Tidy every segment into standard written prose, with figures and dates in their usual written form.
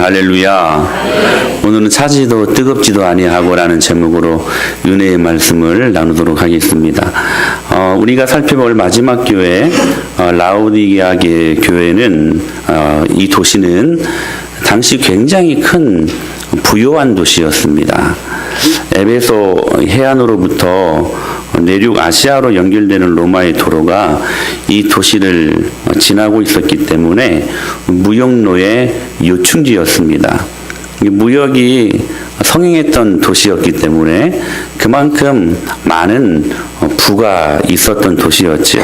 할렐루야. 오늘은 차지도 뜨겁지도 아니하고라는 제목으로 은혜의 말씀을 나누도록 하겠습니다. 우리가 살펴볼 마지막 교회 라오디게아 교회는 이 도시는 당시 굉장히 큰 부요한 도시였습니다. 에베소 해안으로부터 내륙 아시아로 연결되는 로마의 도로가 이 도시를 지나고 있었기 때문에 무역로의 요충지였습니다. 무역이 성행했던 도시였기 때문에 그만큼 많은 부가 있었던 도시였죠.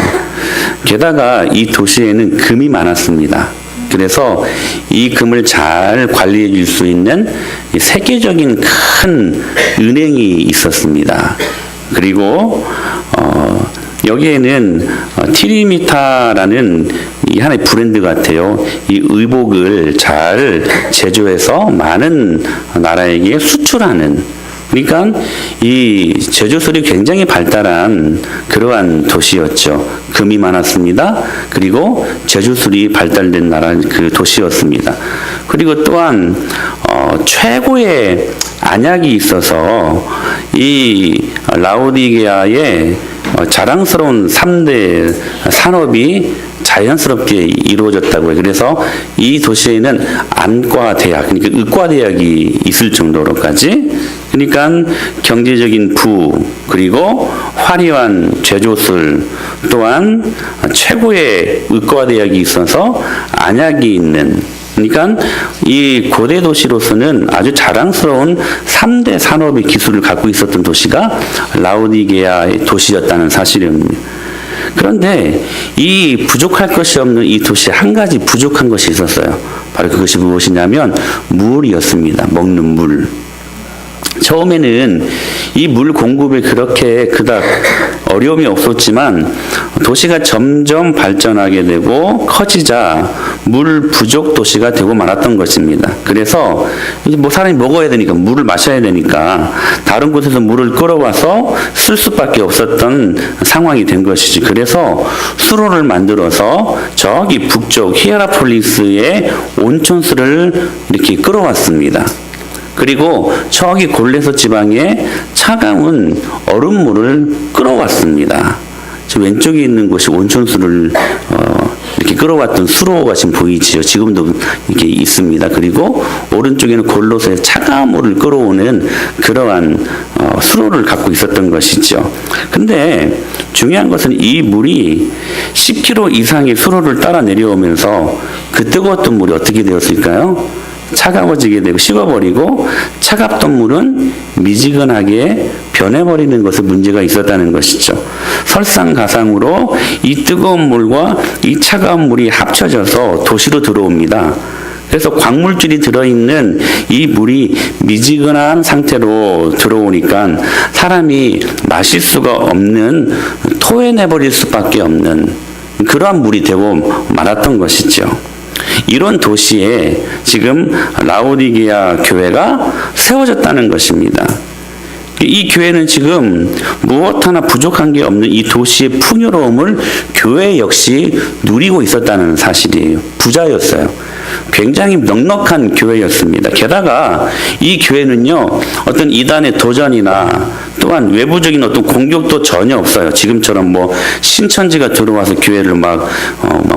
게다가 이 도시에는 금이 많았습니다. 그래서 이 금을 잘 관리해 줄 수 있는 세계적인 큰 은행이 있었습니다. 그리고 여기에는 티리미타라는 이 하나의 브랜드 같아요. 이 의복을 잘 제조해서 많은 나라에게 수출하는, 그러니까 이 제조술이 굉장히 발달한 그러한 도시였죠. 금이 많았습니다. 그리고 제조술이 발달된 그 도시였습니다. 그리고 또한 최고의 안약이 있어서 이 라오디게아의 자랑스러운 3대 산업이 자연스럽게 이루어졌다고 해요. 그래서 이 도시에는 안과대학, 그러니까 의과대학이 있을 정도로까지, 그러니까 경제적인 부, 그리고 화려한 제조술, 또한 최고의 의과대학이 있어서 안약이 있는, 그러니까 이 고대 도시로서는 아주 자랑스러운 3대 산업의 기술을 갖고 있었던 도시가 라오디게아의 도시였다는 사실입니다. 그런데 이 부족할 것이 없는 이 도시에 한 가지 부족한 것이 있었어요. 바로 그것이 무엇이냐면 물이었습니다. 먹는 물. 처음에는 이 물 공급에 그렇게 그닥 어려움이 없었지만 도시가 점점 발전하게 되고 커지자 물 부족 도시가 되고 말았던 것입니다. 그래서 이제 사람이 먹어야 되니까, 물을 마셔야 되니까 다른 곳에서 물을 끌어와서 쓸 수밖에 없었던 상황이 된 것이지. 그래서 수로를 만들어서 저기 북쪽 히에라폴리스의 온천수를 이렇게 끌어왔습니다. 그리고 저기 골레서 지방에 차가운 얼음물을 끌어왔습니다. 지금 왼쪽에 있는 곳이 온천수를 이렇게 끌어왔던 수로가 지금 보이지요. 지금도 이렇게 있습니다. 그리고 오른쪽에는 골로새의 차가운 물을 끌어오는 그러한 수로를 갖고 있었던 것이죠. 근데 중요한 것은 이 물이 10km 이상의 수로를 따라 내려오면서 그 뜨거웠던 물이 어떻게 되었을까요? 차가워지게 되고 식어버리고, 차갑던 물은 미지근하게 변해버리는 것에 문제가 있었다는 것이죠. 설상가상으로 이 뜨거운 물과 이 차가운 물이 합쳐져서 도시로 들어옵니다. 그래서 광물질이 들어있는 이 물이 미지근한 상태로 들어오니까 사람이 마실 수가 없는, 토해내버릴 수밖에 없는 그러한 물이 되고 말았던 것이죠. 이런 도시에 지금 라오디게아 교회가 세워졌다는 것입니다. 이 교회는 지금 무엇 하나 부족한 게 없는 이 도시의 풍요로움을 교회 역시 누리고 있었다는 사실이에요. 부자였어요. 굉장히 넉넉한 교회였습니다. 게다가 이 교회는요, 어떤 이단의 도전이나 또한 외부적인 어떤 공격도 전혀 없어요. 지금처럼 신천지가 들어와서 교회를 막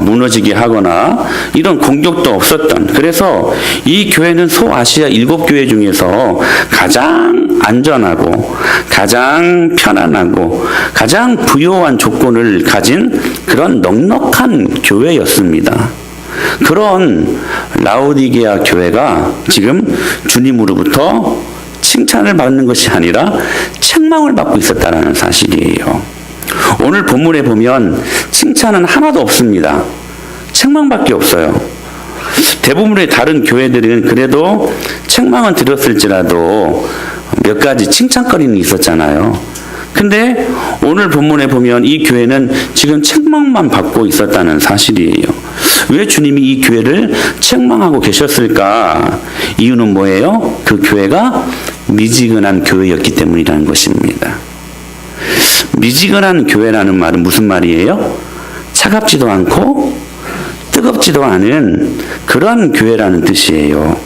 무너지게 하거나 이런 공격도 없었던. 그래서 이 교회는 소아시아 7교회 중에서 가장 안전하고 가장 편안하고 가장 부요한 조건을 가진 그런 넉넉한 교회였습니다. 그런 라오디게아 교회가 지금 주님으로부터 칭찬을 받는 것이 아니라 책망을 받고 있었다는 사실이에요. 오늘 본문에 보면 칭찬은 하나도 없습니다. 책망밖에 없어요. 대부분의 다른 교회들은 그래도 책망은 들었을지라도 몇 가지 칭찬거리는 있었잖아요. 근데 오늘 본문에 보면 이 교회는 지금 책망만 받고 있었다는 사실이에요. 왜 주님이 이 교회를 책망하고 계셨을까? 이유는 뭐예요? 그 교회가 미지근한 교회였기 때문이라는 것입니다. 미지근한 교회라는 말은 무슨 말이에요? 차갑지도 않고 뜨겁지도 않은 그런 교회라는 뜻이에요.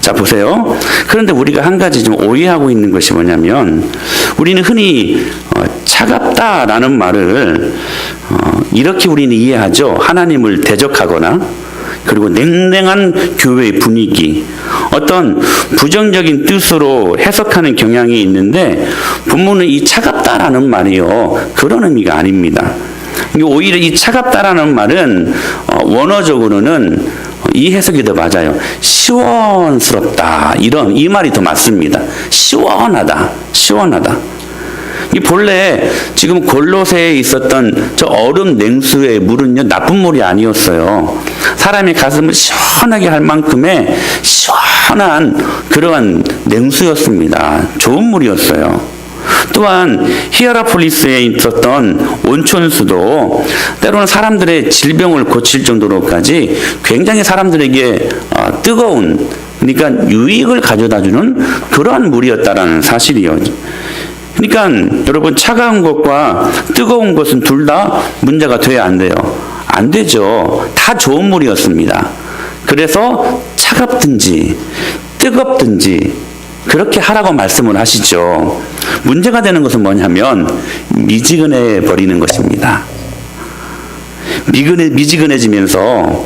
자, 보세요. 그런데 우리가 한 가지 좀 오해하고 있는 것이 뭐냐면, 우리는 흔히 차갑다라는 말을 이렇게 우리는 이해하죠. 하나님을 대적하거나, 그리고 냉랭한 교회의 분위기, 어떤 부정적인 뜻으로 해석하는 경향이 있는데, 본문은 이 차갑다라는 말이요, 그런 의미가 아닙니다. 오히려 이 차갑다라는 말은 원어적으로는 이 해석이 더 맞아요. 시원스럽다, 이 말이 더 맞습니다. 시원하다. 이 본래 지금 골로새에 있었던 저 얼음 냉수의 물은요, 나쁜 물이 아니었어요. 사람의 가슴을 시원하게 할 만큼의 시원한 그러한 냉수였습니다. 좋은 물이었어요. 또한 히에라폴리스에 있었던 온천수도 때로는 사람들의 질병을 고칠 정도로까지 굉장히 사람들에게 뜨거운, 그러니까 유익을 가져다주는 그러한 물이었다라는 사실이요. 그러니까 여러분, 차가운 것과 뜨거운 것은 둘 다 문제가 돼야 안 돼요? 안 되죠. 다 좋은 물이었습니다. 그래서 차갑든지 뜨겁든지 그렇게 하라고 말씀을 하시죠. 문제가 되는 것은 뭐냐면 미지근해 버리는 것입니다. 미지근해지면서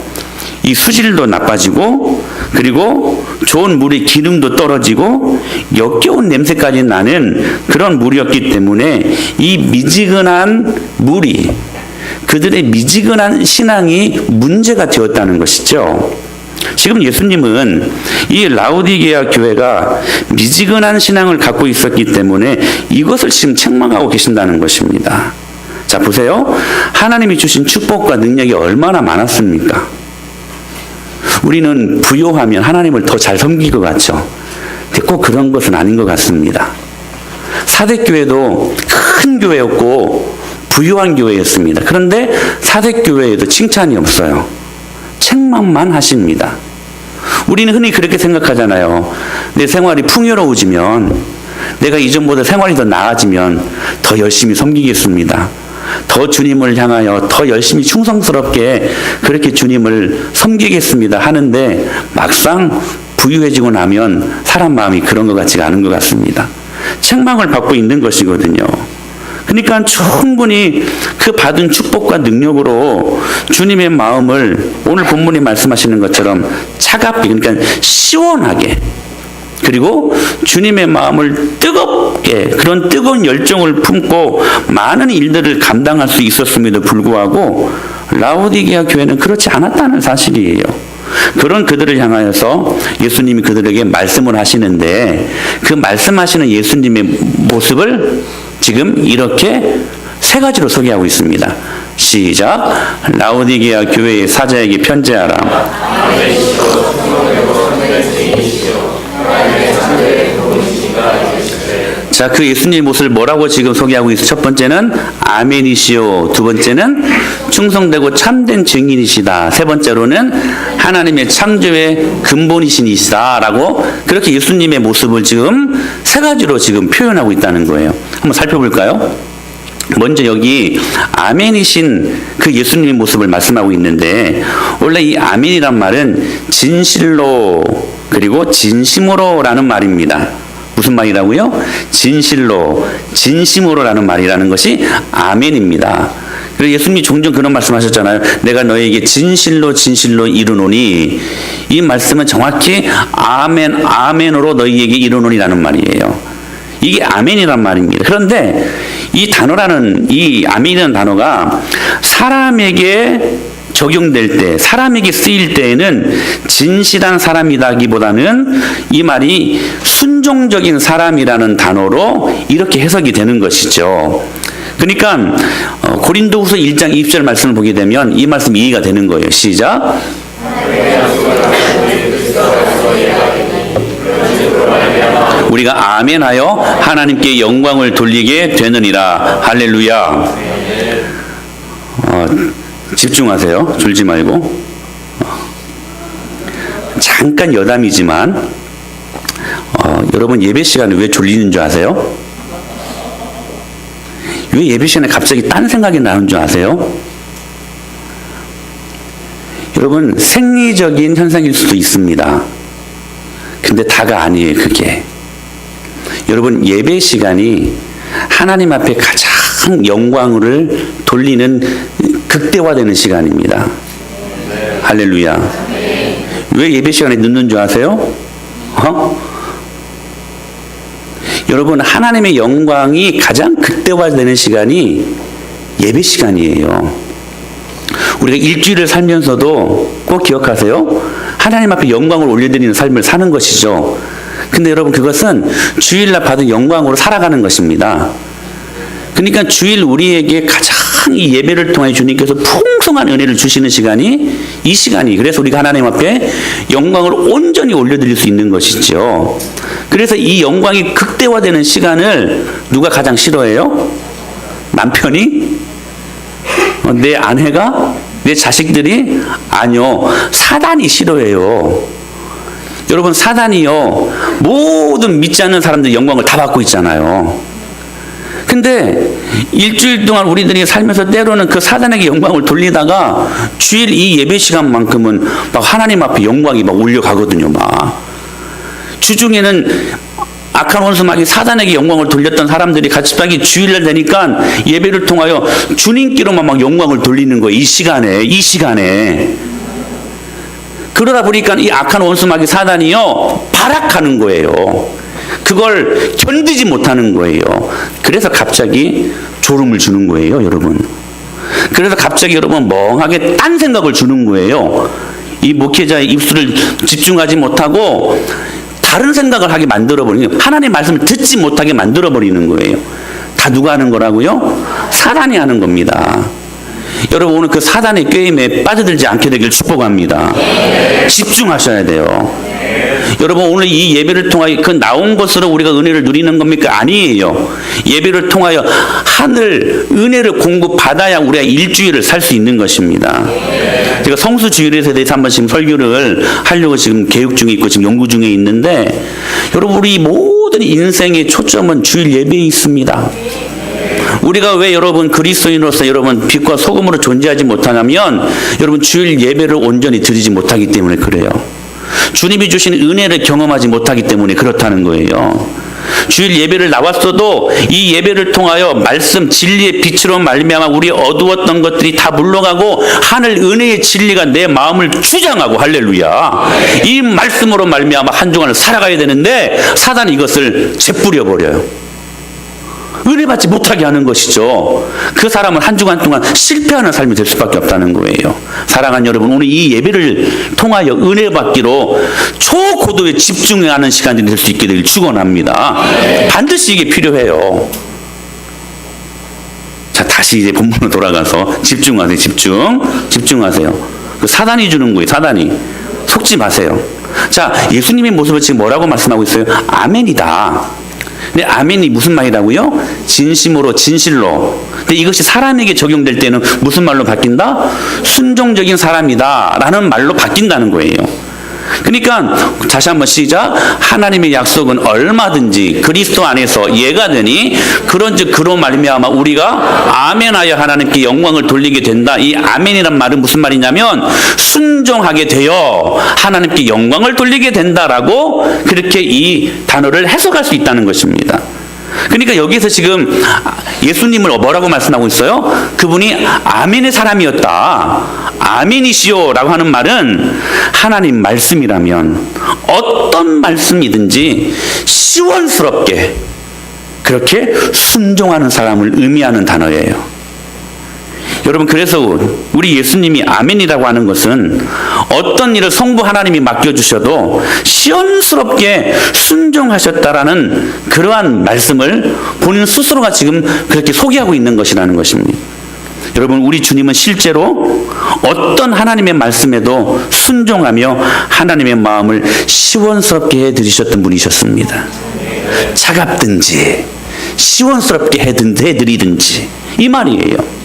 이 수질도 나빠지고, 그리고 좋은 물의 기름도 떨어지고 역겨운 냄새까지 나는 그런 물이었기 때문에 이 미지근한 물이, 그들의 미지근한 신앙이 문제가 되었다는 것이죠. 지금 예수님은 이 라오디게아 교회가 미지근한 신앙을 갖고 있었기 때문에 이것을 지금 책망하고 계신다는 것입니다. 자, 보세요. 하나님이 주신 축복과 능력이 얼마나 많았습니까? 우리는 부요하면 하나님을 더 잘 섬길 것 같죠. 근데 꼭 그런 것은 아닌 것 같습니다. 사대교회도 큰 교회였고 부요한 교회였습니다. 그런데 사대교회에도 칭찬이 없어요. 책망만 하십니다. 우리는 흔히 그렇게 생각하잖아요. 내 생활이 풍요로워지면, 내가 이전보다 생활이 더 나아지면 더 열심히 섬기겠습니다. 더 주님을 향하여 더 열심히 충성스럽게 그렇게 주님을 섬기겠습니다 하는데, 막상 부유해지고 나면 사람 마음이 그런 것 같지가 않은 것 같습니다. 책망을 받고 있는 것이거든요. 그러니까 충분히 그 받은 축복과 능력으로 주님의 마음을 오늘 본문이 말씀하시는 것처럼 차갑게, 그러니까 시원하게, 그리고 주님의 마음을 뜨겁게, 그런 뜨거운 열정을 품고 많은 일들을 감당할 수 있었음에도 불구하고 라오디게아 교회는 그렇지 않았다는 사실이에요. 그런 그들을 향하여서 예수님이 그들에게 말씀을 하시는데, 그 말씀하시는 예수님의 모습을 지금 이렇게 세 가지로 소개하고 있습니다. 시작. 라오디게아 교회의 사자에게 편지하라. 자, 그 예수님의 모습을 뭐라고 지금 소개하고 있어요? 첫 번째는 아멘이시오. 두 번째는 충성되고 참된 증인이시다. 세 번째로는 하나님의 창조의 근본이시니시다 라고, 그렇게 예수님의 모습을 지금 세 가지로 지금 표현하고 있다는 거예요. 한번 살펴볼까요? 먼저 여기 아멘이신 그 예수님의 모습을 말씀하고 있는데, 원래 이 아멘이란 말은 진실로 그리고 진심으로라는 말입니다. 무슨 말이라고요? 진실로, 진심으로라는 말이라는 것이 아멘입니다. 그래서 예수님이 종종 그런 말씀하셨잖아요. 내가 너에게 진실로 이르노니, 이 말씀은 정확히 아멘, 아멘으로 너희에게 이르노니라는 말이에요. 이게 아멘이란 말입니다. 그런데 이 단어라는, 이 아멘이라는 단어가 사람에게 적용될 때, 사람에게 쓰일 때에는 진실한 사람이다기보다는 이 말이 순종적인 사람이라는 단어로 이렇게 해석이 되는 것이죠. 그러니까 고린도후서 1장 20절 말씀을 보게 되면 이 말씀 이해가 되는 거예요. 시작. 우리가 아멘하여 하나님께 영광을 돌리게 되느니라. 할렐루야. 집중하세요. 졸지 말고. 잠깐 여담이지만 여러분, 예배 시간에 왜 졸리는 줄 아세요? 왜 예배 시간에 갑자기 딴 생각이 나는 줄 아세요? 여러분, 생리적인 현상일 수도 있습니다. 근데 다가 아니에요, 그게. 여러분, 예배 시간이 하나님 앞에 가장 영광을 돌리는 극대화되는 시간입니다. 할렐루야. 왜 예배 시간에 늦는 줄 아세요? 여러분, 하나님의 영광이 가장 극대화되는 시간이 예배 시간이에요. 우리가 일주일을 살면서도 꼭 기억하세요. 하나님 앞에 영광을 올려드리는 삶을 사는 것이죠. 근데 여러분, 그것은 주일날 받은 영광으로 살아가는 것입니다. 그러니까 주일 우리에게 가장 이 예배를 통해 주님께서 풍성한 은혜를 주시는 시간이 이 시간이, 그래서 우리가 하나님 앞에 영광을 온전히 올려드릴 수 있는 것이죠. 그래서 이 영광이 극대화되는 시간을 누가 가장 싫어해요? 남편이? 내 아내가? 내 자식들이? 아니요, 사단이 싫어해요. 여러분, 사단이요, 모든 믿지 않는 사람들의 영광을 다 받고 있잖아요. 근데 일주일 동안 우리들이 살면서 때로는 그 사단에게 영광을 돌리다가 주일 이 예배 시간만큼은 막 하나님 앞에 영광이 막 올려가거든요. 막 주중에는 악한 원수마귀 사단에게 영광을 돌렸던 사람들이 갑자기 주일날 되니까 예배를 통하여 주님께로만 막 영광을 돌리는 거예요. 이 시간에. 그러다 보니까 이 악한 원수마귀 사단이요, 발악하는 거예요. 그걸 견디지 못하는 거예요. 그래서 갑자기 졸음을 주는 거예요, 여러분. 그래서 갑자기 여러분 멍하게 딴 생각을 주는 거예요. 이 목회자의 입술을 집중하지 못하고 다른 생각을 하게 만들어버리는 거예요. 하나님의 말씀을 듣지 못하게 만들어버리는 거예요. 다 누가 하는 거라고요? 사단이 하는 겁니다. 여러분, 오늘 그 사단의 꾀임에 빠져들지 않게 되길 축복합니다. 집중하셔야 돼요. 여러분, 오늘 이 예배를 통하여 그 나온 것으로 우리가 은혜를 누리는 겁니까? 아니에요. 예배를 통하여 하늘 은혜를 공급받아야 우리가 일주일을 살 수 있는 것입니다. 제가 성수주일에 대해서 한번 지금 설교를 하려고 지금 계획 중에 있고 지금 연구 중에 있는데, 여러분, 우리 모든 인생의 초점은 주일 예배에 있습니다. 우리가 왜 여러분 그리스도인으로서 여러분 빛과 소금으로 존재하지 못하냐면, 여러분 주일 예배를 온전히 드리지 못하기 때문에 그래요. 주님이 주신 은혜를 경험하지 못하기 때문에 그렇다는 거예요. 주일 예배를 나왔어도 이 예배를 통하여 말씀 진리의 빛으로 말미암아 우리 어두웠던 것들이 다 물러가고 하늘 은혜의 진리가 내 마음을 주장하고, 할렐루야, 이 말씀으로 말미암아 한 주간을 살아가야 되는데 사단이 이것을 재뿌려 버려요. 은혜 받지 못하게 하는 것이죠. 그 사람은 한 주간 동안 실패하는 삶이 될 수밖에 없다는 거예요. 사랑하는 여러분, 오늘 이 예배를 통하여 은혜 받기로 초고도에 집중하는 시간이 될 수 있게 되길 축원합니다. 반드시 이게 필요해요. 자, 다시 이제 본문으로 돌아가서 집중하세요. 집중하세요. 그 사단이 주는 거예요. 사단이. 속지 마세요. 자, 예수님의 모습을 지금 뭐라고 말씀하고 있어요? 아멘이다. 근데 아멘이 무슨 말이라고요? 진심으로, 진실로. 근데 이것이 사람에게 적용될 때는 무슨 말로 바뀐다? 순종적인 사람이다 라는 말로 바뀐다는 거예요. 그러니까 다시 한번 시작. 하나님의 약속은 얼마든지 그리스도 안에서 예가 되니 그런즉 그로 말미암아 우리가 아멘하여 하나님께 영광을 돌리게 된다. 이 아멘이란 말은 무슨 말이냐면 순종하게 되어 하나님께 영광을 돌리게 된다라고 그렇게 이 단어를 해석할 수 있다는 것입니다. 그러니까 여기서 지금 예수님을 뭐라고 말씀하고 있어요? 그분이 아멘의 사람이었다. 아멘이시오 라고 하는 말은 하나님 말씀이라면 어떤 말씀이든지 시원스럽게 그렇게 순종하는 사람을 의미하는 단어예요. 여러분, 그래서 우리 예수님이 아멘이라고 하는 것은 어떤 일을 성부 하나님이 맡겨주셔도 시원스럽게 순종하셨다라는 그러한 말씀을 본인 스스로가 지금 그렇게 소개하고 있는 것이라는 것입니다. 여러분, 우리 주님은 실제로 어떤 하나님의 말씀에도 순종하며 하나님의 마음을 시원스럽게 해드리셨던 분이셨습니다. 차갑든지 시원스럽게 해드리든지 이 말이에요.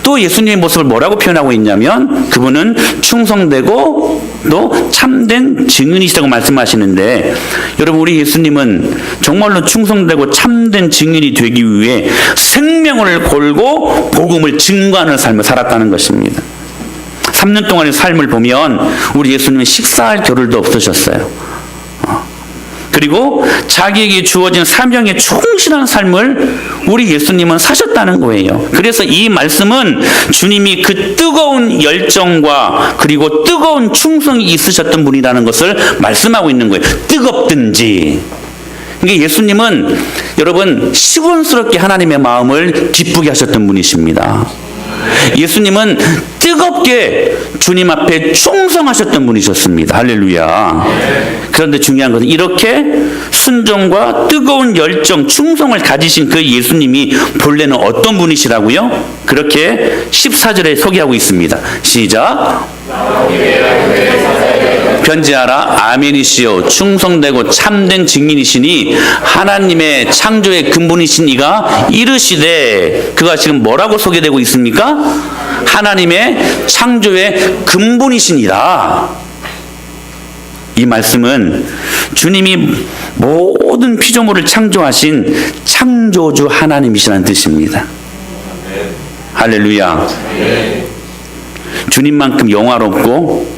또 예수님의 모습을 뭐라고 표현하고 있냐면 그분은 충성되고 또 참된 증인이시라고 말씀하시는데, 여러분, 우리 예수님은 정말로 충성되고 참된 증인이 되기 위해 생명을 걸고 복음을 증거하는 삶을 살았다는 것입니다. 3년 동안의 삶을 보면 우리 예수님은 식사할 겨를도 없으셨어요. 그리고 자기에게 주어진 사명에 충실한 삶을 우리 예수님은 사셨다는 거예요. 그래서 이 말씀은 주님이 그 뜨거운 열정과 그리고 뜨거운 충성이 있으셨던 분이라는 것을 말씀하고 있는 거예요. 뜨겁든지. 그러니까 예수님은 여러분 시원스럽게 하나님의 마음을 기쁘게 하셨던 분이십니다. 예수님은 뜨겁게 주님 앞에 충성하셨던 분이셨습니다. 할렐루야. 그런데 중요한 것은 이렇게 순종과 뜨거운 열정, 충성을 가지신 그 예수님이 본래는 어떤 분이시라고요? 그렇게 14절에 소개하고 있습니다. 시작. 편지하라. 아멘이시요 충성되고 참된 증인이시니 하나님의 창조의 근본이신 이가 이르시되, 그가 지금 뭐라고 소개되고 있습니까? 하나님의 창조의 근본이시니라. 이 말씀은 주님이 모든 피조물을 창조하신 창조주 하나님이시라는 뜻입니다. 할렐루야. 주님만큼 영화롭고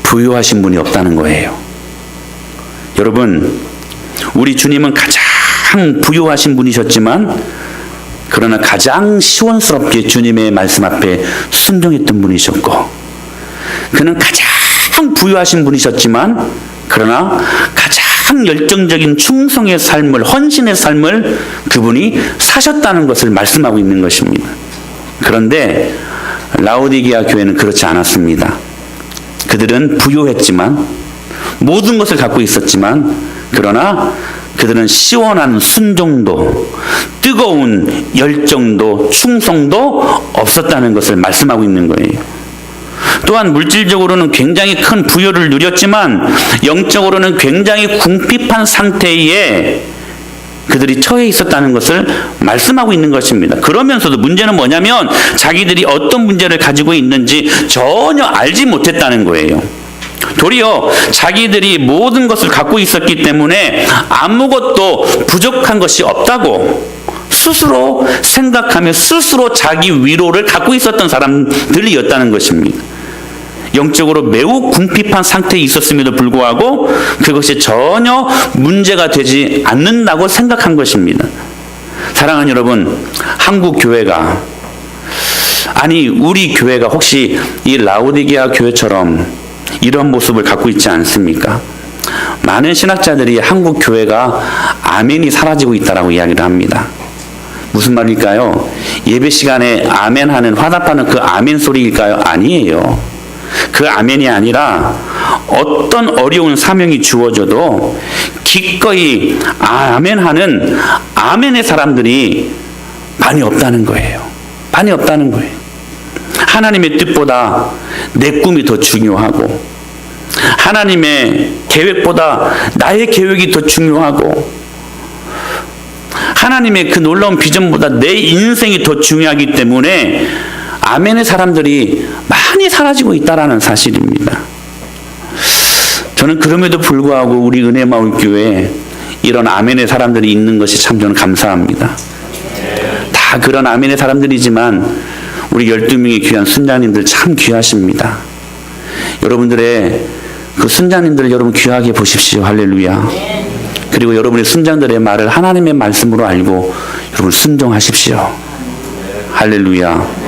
부유하신 분이 없다는 거예요. 여러분, 우리 주님은 가장 부유하신 분이셨지만 그러나 가장 시원스럽게 주님의 말씀 앞에 순종했던 분이셨고, 그는 가장 부유하신 분이셨지만 그러나 가장 열정적인 충성의 삶을, 헌신의 삶을 그분이 사셨다는 것을 말씀하고 있는 것입니다. 그런데 라오디게아 교회는 그렇지 않았습니다. 그들은 부유했지만, 모든 것을 갖고 있었지만, 그러나 그들은 시원한 순종도, 뜨거운 열정도, 충성도 없었다는 것을 말씀하고 있는 거예요. 또한 물질적으로는 굉장히 큰 부여를 누렸지만 영적으로는 굉장히 궁핍한 상태에 그들이 처해 있었다는 것을 말씀하고 있는 것입니다. 그러면서도 문제는 뭐냐면 자기들이 어떤 문제를 가지고 있는지 전혀 알지 못했다는 거예요. 도리어 자기들이 모든 것을 갖고 있었기 때문에 아무것도 부족한 것이 없다고 스스로 생각하며 스스로 자기 위로를 갖고 있었던 사람들이었다는 것입니다. 영적으로 매우 궁핍한 상태에 있었음에도 불구하고 그것이 전혀 문제가 되지 않는다고 생각한 것입니다. 사랑하는 여러분, 한국 교회가, 아니 우리 교회가 혹시 이 라오디게아 교회처럼 이런 모습을 갖고 있지 않습니까? 많은 신학자들이 한국 교회가 아멘이 사라지고 있다라고 이야기를 합니다. 무슨 말일까요? 예배 시간에 아멘하는, 화답하는 그 아멘 소리일까요? 아니에요. 그 아멘이 아니라 어떤 어려운 사명이 주어져도 기꺼이 아멘하는 아멘의 사람들이 많이 없다는 거예요. 많이 없다는 거예요. 하나님의 뜻보다 내 꿈이 더 중요하고, 하나님의 계획보다 나의 계획이 더 중요하고, 하나님의 그 놀라운 비전보다 내 인생이 더 중요하기 때문에 아멘의 사람들이 많이 사라지고 있다는 사실입니다. 저는 그럼에도 불구하고 우리 은혜마을교회에 이런 아멘의 사람들이 있는 것이 참 저는 감사합니다. 다 그런 아멘의 사람들이지만 우리 12명의 귀한 순장님들 참 귀하십니다. 여러분들의 그 순장님들을 여러분 귀하게 보십시오. 할렐루야. 그리고 여러분의 순장들의 말을 하나님의 말씀으로 알고 여러분 순종하십시오. 할렐루야.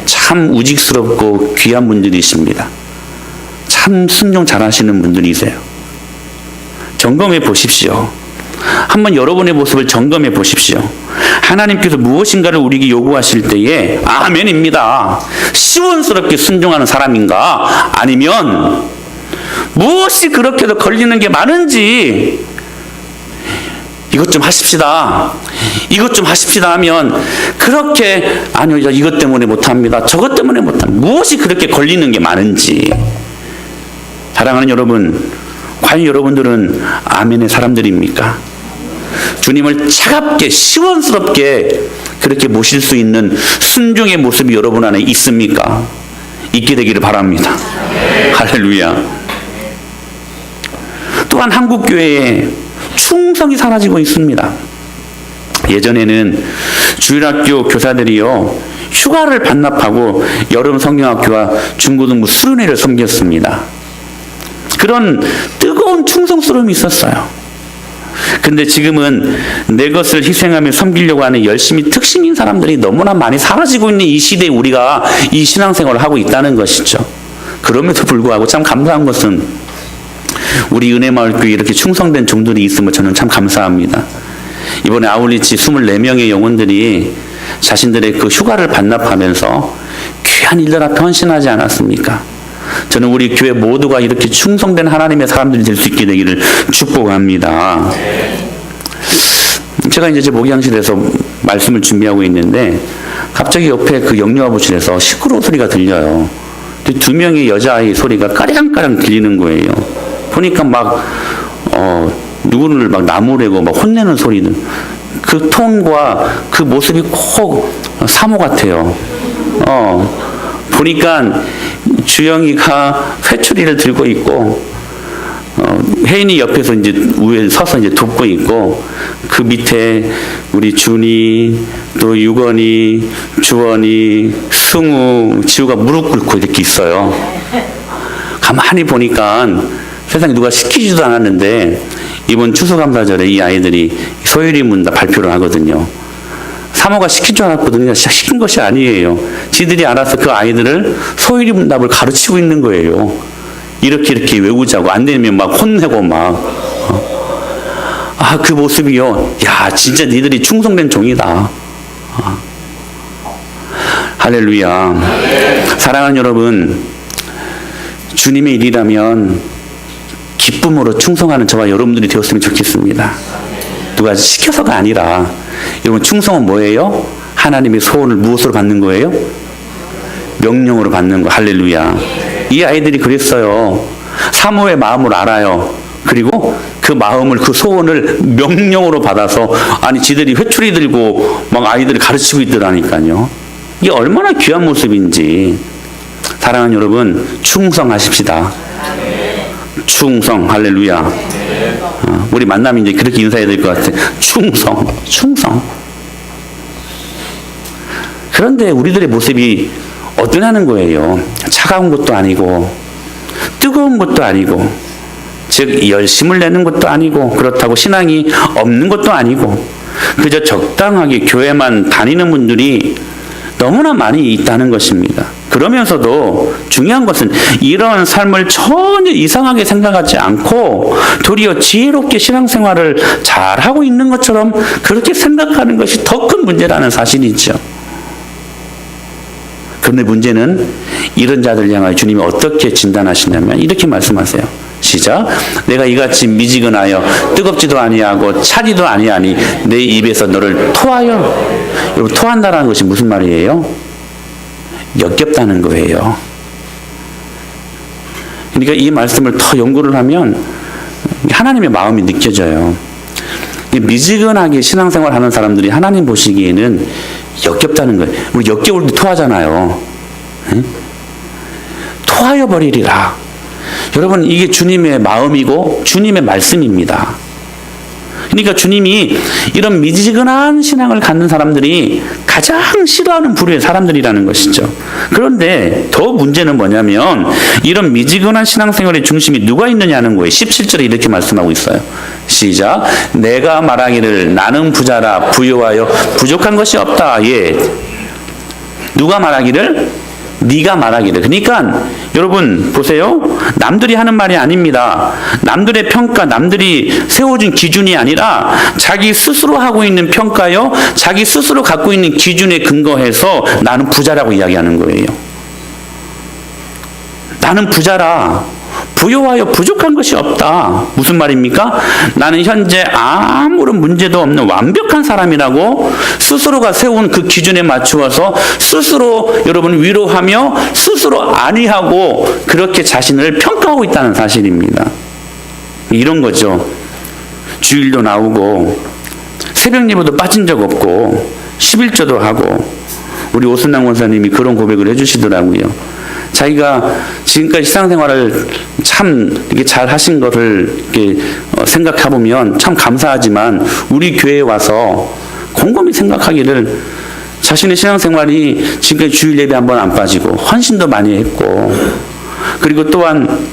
참 우직스럽고 귀한 분들이십니다. 참 순종 잘하시는 분들이세요. 점검해 보십시오. 한번 여러분의 모습을 점검해 보십시오. 하나님께서 무엇인가를 우리에게 요구하실 때에 아멘입니다, 시원스럽게 순종하는 사람인가, 아니면 무엇이 그렇게도 걸리는 게 많은지 이것 좀 하십시다, 이것 좀 하십시다 하면 그렇게 아니요 이것 때문에 못합니다, 저것 때문에 못합니다, 무엇이 그렇게 걸리는 게 많은지. 사랑하는 여러분, 과연 여러분들은 아멘의 사람들입니까? 주님을 차갑게 시원스럽게 그렇게 모실 수 있는 순종의 모습이 여러분 안에 있습니까? 있게 되기를 바랍니다. 할렐루야. 또한 한국교회에 충성이 사라지고 있습니다. 예전에는 주일학교 교사들이요 휴가를 반납하고 여름 성경학교와 중고등부 수련회를 섬겼습니다. 그런 뜨거운 충성스러움이 있었어요. 근데 지금은 내 것을 희생하며 섬기려고 하는 열심히 특신인 사람들이 너무나 많이 사라지고 있는 이 시대에 우리가 이 신앙생활을 하고 있다는 것이죠. 그럼에도 불구하고 참 감사한 것은 우리 은혜마을교회에 이렇게 충성된 종들이 있음을 저는 참 감사합니다. 이번에 아울리치 24명의 영혼들이 자신들의 그 휴가를 반납하면서 귀한 일들 앞에 헌신하지 않았습니까? 저는 우리 교회 모두가 이렇게 충성된 하나님의 사람들이 될 수 있게 되기를 축복합니다. 제가 이제 제 목양실에서 말씀을 준비하고 있는데 갑자기 옆에 그 영유아부실에서 시끄러운 소리가 들려요. 두 명의 여자아이 소리가 까량까량 들리는 거예요. 보니까 막 누구를 막 나무래고 막 혼내는 소리는 그 톤과 그 모습이 꼭 사모 같아요. 보니까 주영이가 회초리를 들고 있고 혜인이 옆에서 이제 위에 서서 이제 돕고 있고 그 밑에 우리 준이 또 유건이 주원이 승우 지우가 무릎 꿇고 이렇게 있어요. 가만히 보니까 세상에 누가 시키지도 않았는데 이번 추수감사절에 이 아이들이 소율이 문답 발표를 하거든요. 사모가 시킨 줄 알았거든요. 시킨 것이 아니에요. 지들이 알아서 그 아이들을 소율이 문답을 가르치고 있는 거예요. 이렇게 외우자고 안 되면 막 혼내고 막. 그 모습이요. 야, 진짜 니들이 충성된 종이다. 할렐루야. 사랑하는 여러분, 주님의 일이라면 기쁨으로 충성하는 저와 여러분들이 되었으면 좋겠습니다. 누가 시켜서가 아니라 여러분 충성은 뭐예요? 하나님의 소원을 무엇으로 받는 거예요? 명령으로 받는 거. 할렐루야. 이 아이들이 그랬어요. 사모의 마음을 알아요. 그리고 그 마음을 그 소원을 명령으로 받아서 아니 지들이 회초리 들고 막 아이들을 가르치고 있더라니까요. 이게 얼마나 귀한 모습인지. 사랑하는 여러분 충성하십시다. 충성. 할렐루야. 우리 만나면 이제 그렇게 인사해야 될 것 같아. 충성. 그런데 우리들의 모습이 어떠냐는 거예요. 차가운 것도 아니고 뜨거운 것도 아니고 즉 열심을 내는 것도 아니고 그렇다고 신앙이 없는 것도 아니고 그저 적당하게 교회만 다니는 분들이 너무나 많이 있다는 것입니다. 그러면서도 중요한 것은 이런 삶을 전혀 이상하게 생각하지 않고 도리어 지혜롭게 신앙생활을 잘하고 있는 것처럼 그렇게 생각하는 것이 더 큰 문제라는 사실이죠. 그런데 문제는 이런 자들 향하여 주님이 어떻게 진단하시냐면 이렇게 말씀하세요. 시작. 내가 이같이 미지근하여 뜨겁지도 아니하고 차지도 아니하니 내 입에서 너를 토하여. 여러분 토한다라는 것이 무슨 말이에요? 역겹다는 거예요. 그러니까 이 말씀을 더 연구를 하면 하나님의 마음이 느껴져요. 미지근하게 신앙생활 하는 사람들이 하나님 보시기에는 역겹다는 거예요. 우리 역겨울 때 토하잖아요. 응? 토하여 버리리라. 여러분 이게 주님의 마음이고 주님의 말씀입니다. 그러니까 주님이 이런 미지근한 신앙을 갖는 사람들이 가장 싫어하는 부류의 사람들이라는 것이죠. 그런데 더 문제는 뭐냐면 이런 미지근한 신앙생활의 중심이 누가 있느냐는 거예요. 17절에 이렇게 말씀하고 있어요. 시작. 내가 말하기를 나는 부자라 부요하여 부족한 것이 없다. 예. 누가 말하기를? 네가 말하기를. 그러니까 여러분 보세요. 남들이 하는 말이 아닙니다. 남들의 평가, 남들이 세워준 기준이 아니라 자기 스스로 하고 있는 평가요. 자기 스스로 갖고 있는 기준에 근거해서 나는 부자라고 이야기하는 거예요. 나는 부자라. 부요하여 부족한 것이 없다. 무슨 말입니까? 나는 현재 아무런 문제도 없는 완벽한 사람이라고 스스로가 세운 그 기준에 맞추어서 스스로 여러분 위로하며 스스로 아니하고 그렇게 자신을 평가하고 있다는 사실입니다. 이런 거죠. 주일도 나오고 새벽 예배도 빠진 적 없고 11조도 하고 우리 오순남 원사님이 그런 고백을 해주시더라고요. 자기가 지금까지 신앙생활을 참 이렇게 잘 하신 것을 이렇게 생각해 보면 참 감사하지만 우리 교회에 와서 곰곰이 생각하기를 자신의 신앙생활이 지금까지 주일 예배 한 번 안 빠지고 헌신도 많이 했고 그리고 또한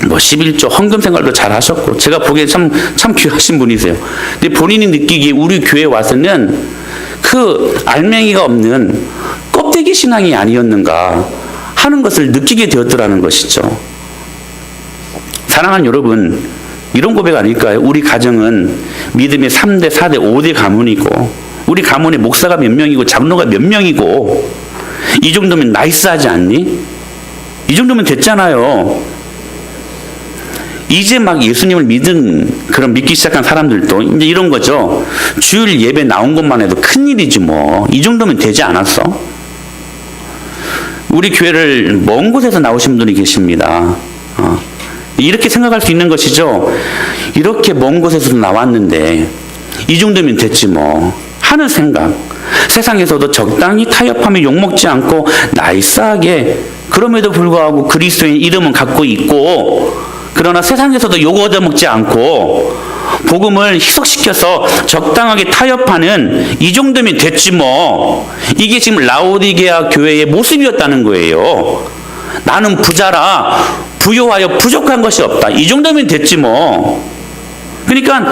뭐 11조 헌금 생활도 잘 하셨고 제가 보기에 참 귀하신 분이세요. 근데 본인이 느끼기에 우리 교회 와서는 그 알맹이가 없는 껍데기 신앙이 아니었는가 하는 것을 느끼게 되었더라는 것이죠. 사랑하는 여러분, 이런 고백 아닐까요? 우리 가정은 믿음의 3대, 4대, 5대 가문이고 우리 가문에 목사가 몇 명이고 장로가 몇 명이고 이 정도면 나이스하지 않니? 이 정도면 됐잖아요. 이제 막 예수님을 믿기 시작한 사람들도 이제 이런 거죠. 주일 예배 나온 것만 해도 큰일이지 뭐. 이 정도면 되지 않았어? 우리 교회를 먼 곳에서 나오신 분들이 계십니다. 이렇게 생각할 수 있는 것이죠. 이렇게 먼 곳에서 나왔는데 이 정도면 됐지 뭐 하는 생각. 세상에서도 적당히 타협하며 욕먹지 않고 나이스하게 그럼에도 불구하고 그리스도인 이름은 갖고 있고 그러나 세상에서도 욕 얻어먹지 않고 복음을 희석시켜서 적당하게 타협하는 이 정도면 됐지 뭐. 이게 지금 라오디게아 교회의 모습이었다는 거예요. 나는 부자라 부요하여 부족한 것이 없다. 이 정도면 됐지 뭐. 그러니까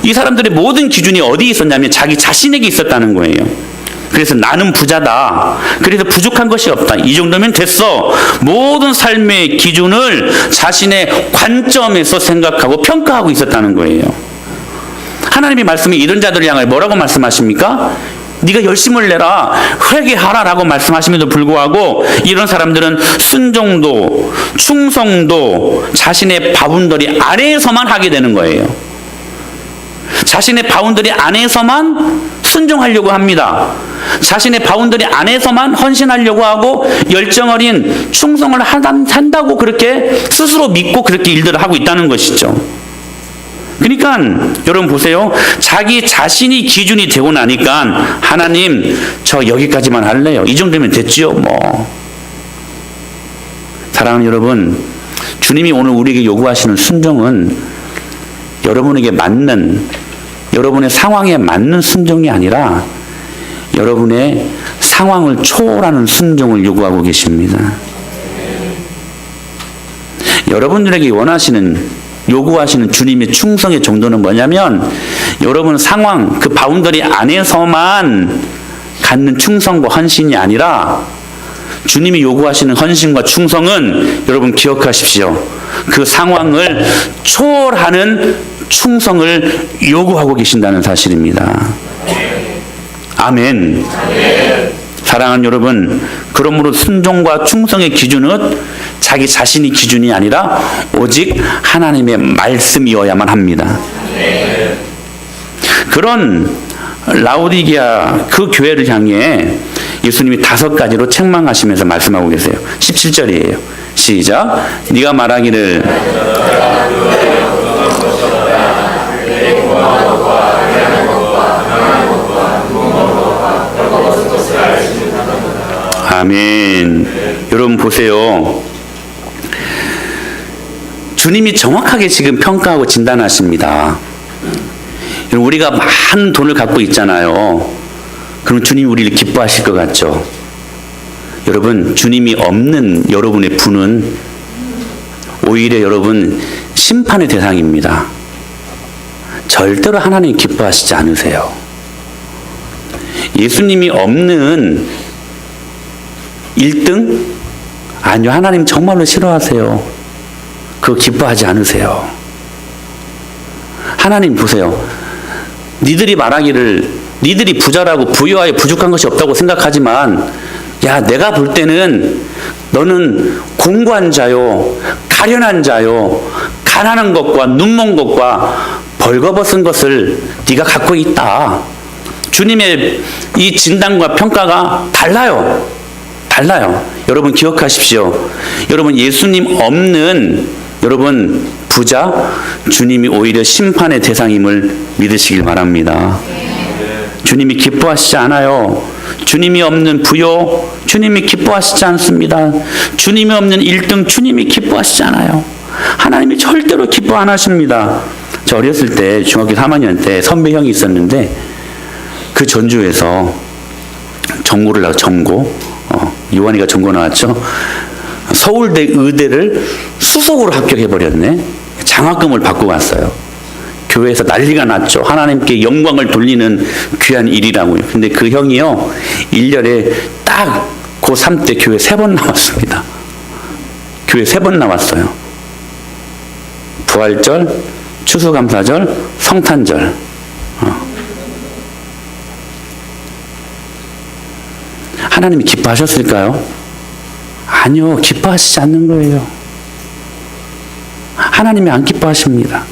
이 사람들의 모든 기준이 어디에 있었냐면 자기 자신에게 있었다는 거예요. 그래서 나는 부자다. 그래서 부족한 것이 없다. 이 정도면 됐어. 모든 삶의 기준을 자신의 관점에서 생각하고 평가하고 있었다는 거예요. 하나님의 말씀이 이런 자들을 향하여 뭐라고 말씀하십니까? 네가 열심을 내라. 회개하라라고 말씀하심에도 불구하고 이런 사람들은 순종도 충성도 자신의 바운더리 안에서만 하게 되는 거예요. 자신의 바운더리 안에서만 순종하려고 합니다. 자신의 바운더리 안에서만 헌신하려고 하고 열정 어린 충성을 한다고 그렇게 스스로 믿고 그렇게 일들을 하고 있다는 것이죠. 그러니까 여러분 보세요. 자기 자신이 기준이 되고 나니까 하나님 저 여기까지만 할래요. 이 정도면 됐지요 뭐. 사랑하는 여러분, 주님이 오늘 우리에게 요구하시는 순종은 여러분에게 맞는 여러분의 상황에 맞는 순종이 아니라 여러분의 상황을 초월하는 순종을 요구하고 계십니다. 여러분들에게 요구하시는 주님의 충성의 정도는 뭐냐면 여러분 상황, 그 바운더리 안에서만 갖는 충성과 헌신이 아니라 주님이 요구하시는 헌신과 충성은 여러분 기억하십시오. 그 상황을 초월하는 충성을 요구하고 계신다는 사실입니다. 아멘. 사랑하는 여러분, 그러므로 순종과 충성의 기준은 자기 자신이 기준이 아니라 오직 하나님의 말씀이어야만 합니다. 그런 라오디게아 그 교회를 향해 예수님이 5가지로 책망하시면서 말씀하고 계세요. 17절이에요. 시작. 네가 말하기를 아멘. 여러분 보세요. 주님이 정확하게 지금 평가하고 진단하십니다. 우리가 많은 돈을 갖고 있잖아요. 그럼 주님이 우리를 기뻐하실 것 같죠? 여러분, 주님이 없는 여러분의 부는 오히려 여러분 심판의 대상입니다. 절대로 하나님 기뻐하시지 않으세요. 예수님이 없는 1등? 아니요, 하나님 정말로 싫어하세요. 그거 기뻐하지 않으세요. 하나님 보세요. 니들이 말하기를 니들이 부자라고 부유하여 부족한 것이 없다고 생각하지만 야, 내가 볼 때는 너는 공고한 자요, 가련한 자요, 가난한 것과 눈먼 것과 벌거벗은 것을 네가 갖고 있다. 주님의 이 진단과 평가가 달라요. 여러분 기억하십시오. 여러분 예수님 없는 여러분 부자, 주님이 오히려 심판의 대상임을 믿으시길 바랍니다. 주님이 기뻐하시지 않아요. 주님이 없는 부요, 주님이 기뻐하시지 않습니다. 주님이 없는 1등, 주님이 기뻐하시지 않아요. 하나님이 절대로 기뻐 안 하십니다. 저 어렸을 때 중학교 3학년 때 선배 형이 있었는데 그 전주에서 전고를 나와, 요한이가 전고 나왔죠. 서울대 의대를 수석으로 합격해버렸네. 장학금을 받고 갔어요. 교회에서 난리가 났죠. 하나님께 영광을 돌리는 귀한 일이라고요. 근데 그 형이요, 1년에 딱 고3 때 교회 3번 나왔습니다. 교회 3번 나왔어요. 부활절, 추수감사절, 성탄절. 하나님이 기뻐하셨을까요? 아니요, 기뻐하시지 않는 거예요. 하나님이 안 기뻐하십니다.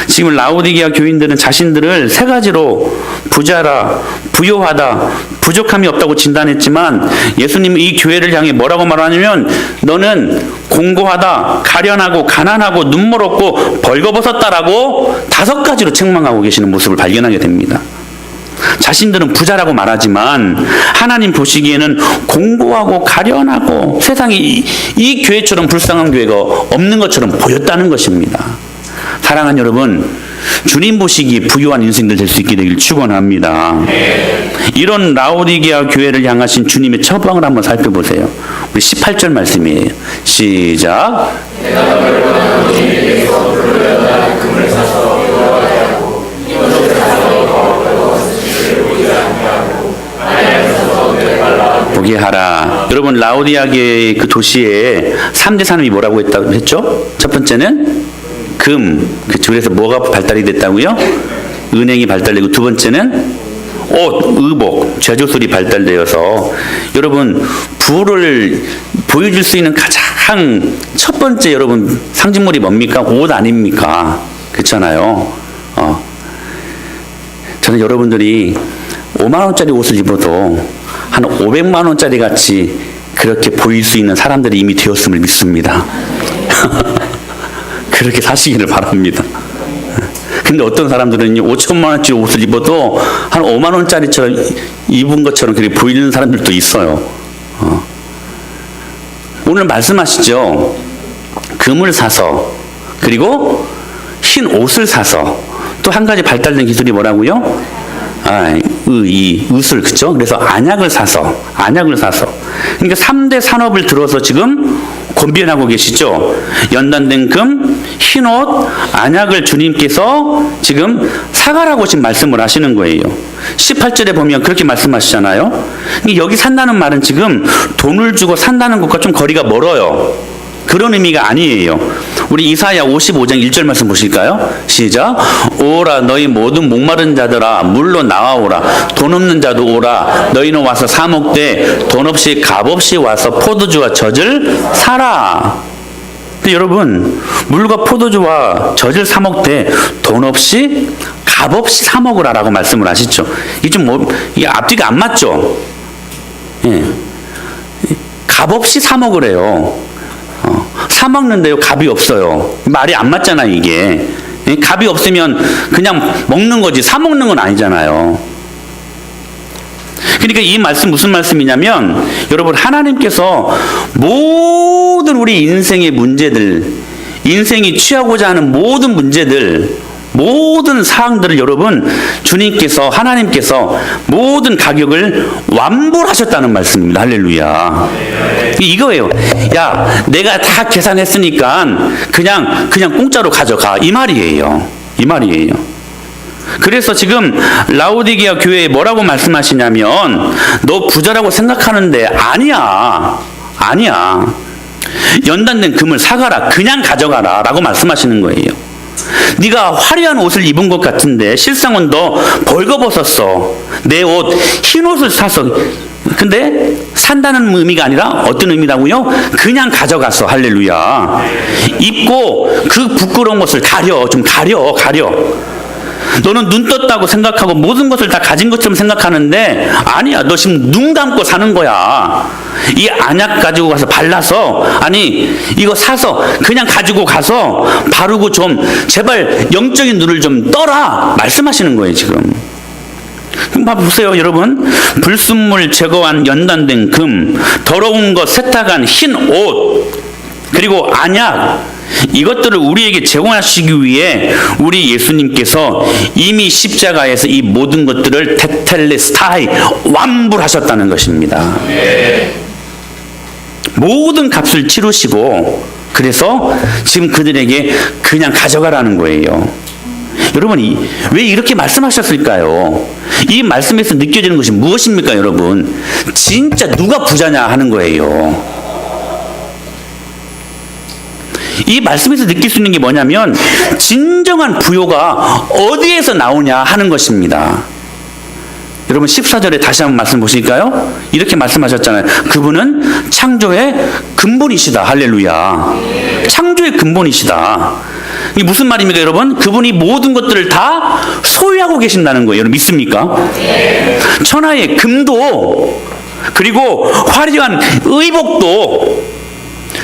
지금 라오디게아 교인들은 자신들을 3가지로 부자라, 부요하다, 부족함이 없다고 진단했지만 예수님은 이 교회를 향해 뭐라고 말하냐면 너는 공고하다, 가련하고 가난하고 눈물 없고 벌거벗었다라고 5가지로 책망하고 계시는 모습을 발견하게 됩니다. 자신들은 부자라고 말하지만 하나님 보시기에는 공고하고 가련하고 세상에 이 교회처럼 불쌍한 교회가 없는 것처럼 보였다는 것입니다. 사랑하는 여러분, 주님 보시기에 부유한 인생들 될 수 있게 되길 축원합니다. 이런 라오디게아 교회를 향하신 주님의 처방을 한번 살펴보세요. 우리 18절 말씀이에요. 시작. 보게 하라. 여러분, 라오디게아의 그 도시에 3대 산업이 뭐라고 했죠? 첫 번째는 금, 그래서 뭐가 발달이 됐다고요? 은행이 발달되고, 두 번째는 옷, 의복, 제조술이 발달되어서 여러분, 부를 보여줄 수 있는 가장 첫 번째 여러분 상징물이 뭡니까? 옷 아닙니까? 그렇잖아요. 저는 여러분들이 5만 원짜리 옷을 입어도 한 500만 원짜리 같이 그렇게 보일 수 있는 사람들이 이미 되었음을 믿습니다. 그렇게 사시기를 바랍니다. 근데 어떤 사람들은 5천만 원짜리 옷을 입어도 한 5만 원짜리처럼 입은 것처럼 그렇게 보이는 사람들도 있어요. 오늘 말씀하시죠. 금을 사서, 그리고 흰 옷을 사서, 또 한 가지 발달된 기술이 뭐라고요? 의술, 그죠? 그래서 안약을 사서. 그러니까 3대 산업을 들어서 지금 권변하고 계시죠? 연단된 금, 흰옷, 안약을 주님께서 지금 사가라고 지금 말씀을 하시는 거예요. 18절에 보면 그렇게 말씀하시잖아요. 여기 산다는 말은 지금 돈을 주고 산다는 것과 좀 거리가 멀어요. 그런 의미가 아니에요. 우리 이사야 55장 1절 말씀 보실까요? 시작. 오라 너희 모든 목마른 자들아 물로 나와오라. 돈 없는 자도 오라. 너희는 와서 사 먹되 돈 없이 값없이 와서 포도주와 젖을 사라. 근데 여러분, 물과 포도주와 젖을 사 먹되 돈 없이 값없이 사 먹으라라고 말씀을 하시죠. 이게 이게 앞뒤가 안 맞죠? 예. 값없이 사 먹으래요. 사 먹는데요, 값이 없어요. 말이 안 맞잖아요, 이게. 값이 없으면 그냥 먹는 거지, 사 먹는 건 아니잖아요. 그러니까 이 말씀 무슨 말씀이냐면, 여러분, 하나님께서 모든 우리 인생의 문제들, 인생이 취하고자 하는 모든 문제들, 모든 사항들을 여러분, 주님께서, 하나님께서 모든 가격을 완불하셨다는 말씀입니다. 할렐루야. 이거예요. 야, 내가 다 계산했으니까 그냥 공짜로 가져가. 이 말이에요. 그래서 지금 라오디게아 교회에 뭐라고 말씀하시냐면, 너 부자라고 생각하는데 아니야. 연단된 금을 사가라. 그냥 가져가라. 라고 말씀하시는 거예요. 네가 화려한 옷을 입은 것 같은데 실상은 너 벌거벗었어. 내 옷, 흰 옷을 사서. 근데 산다는 의미가 아니라 어떤 의미라고요? 그냥 가져갔어. 할렐루야. 입고 그 부끄러운 것을 가려. 너는 눈 떴다고 생각하고 모든 것을 다 가진 것처럼 생각하는데 아니야. 너 지금 눈 감고 사는 거야. 이 안약 가지고 가서 발라서, 아니 이거 사서 그냥 가지고 가서 바르고 좀 제발 영적인 눈을 좀 떠라 말씀하시는 거예요. 지금 보세요, 여러분. 불순물 제거한 연단된 금, 더러운 것 세탁한 흰 옷, 그리고 안약, 이것들을 우리에게 제공하시기 위해 우리 예수님께서 이미 십자가에서 이 모든 것들을 테텔레스타이 완불하셨다는 것입니다. 모든 값을 치르시고 그래서 지금 그들에게 그냥 가져가라는 거예요. 여러분, 왜 이렇게 말씀하셨을까요? 이 말씀에서 느껴지는 것이 무엇입니까, 여러분? 진짜 누가 부자냐 하는 거예요. 이 말씀에서 느낄 수 있는 게 뭐냐면 진정한 부요가 어디에서 나오냐 하는 것입니다. 여러분 14절에 다시 한번 말씀 보실까요? 이렇게 말씀하셨잖아요. 그분은 창조의 근본이시다. 할렐루야. 창조의 근본이시다. 이게 무슨 말입니까, 여러분? 그분이 모든 것들을 다 소유하고 계신다는 거예요. 여러분 믿습니까? 천하의 금도, 그리고 화려한 의복도,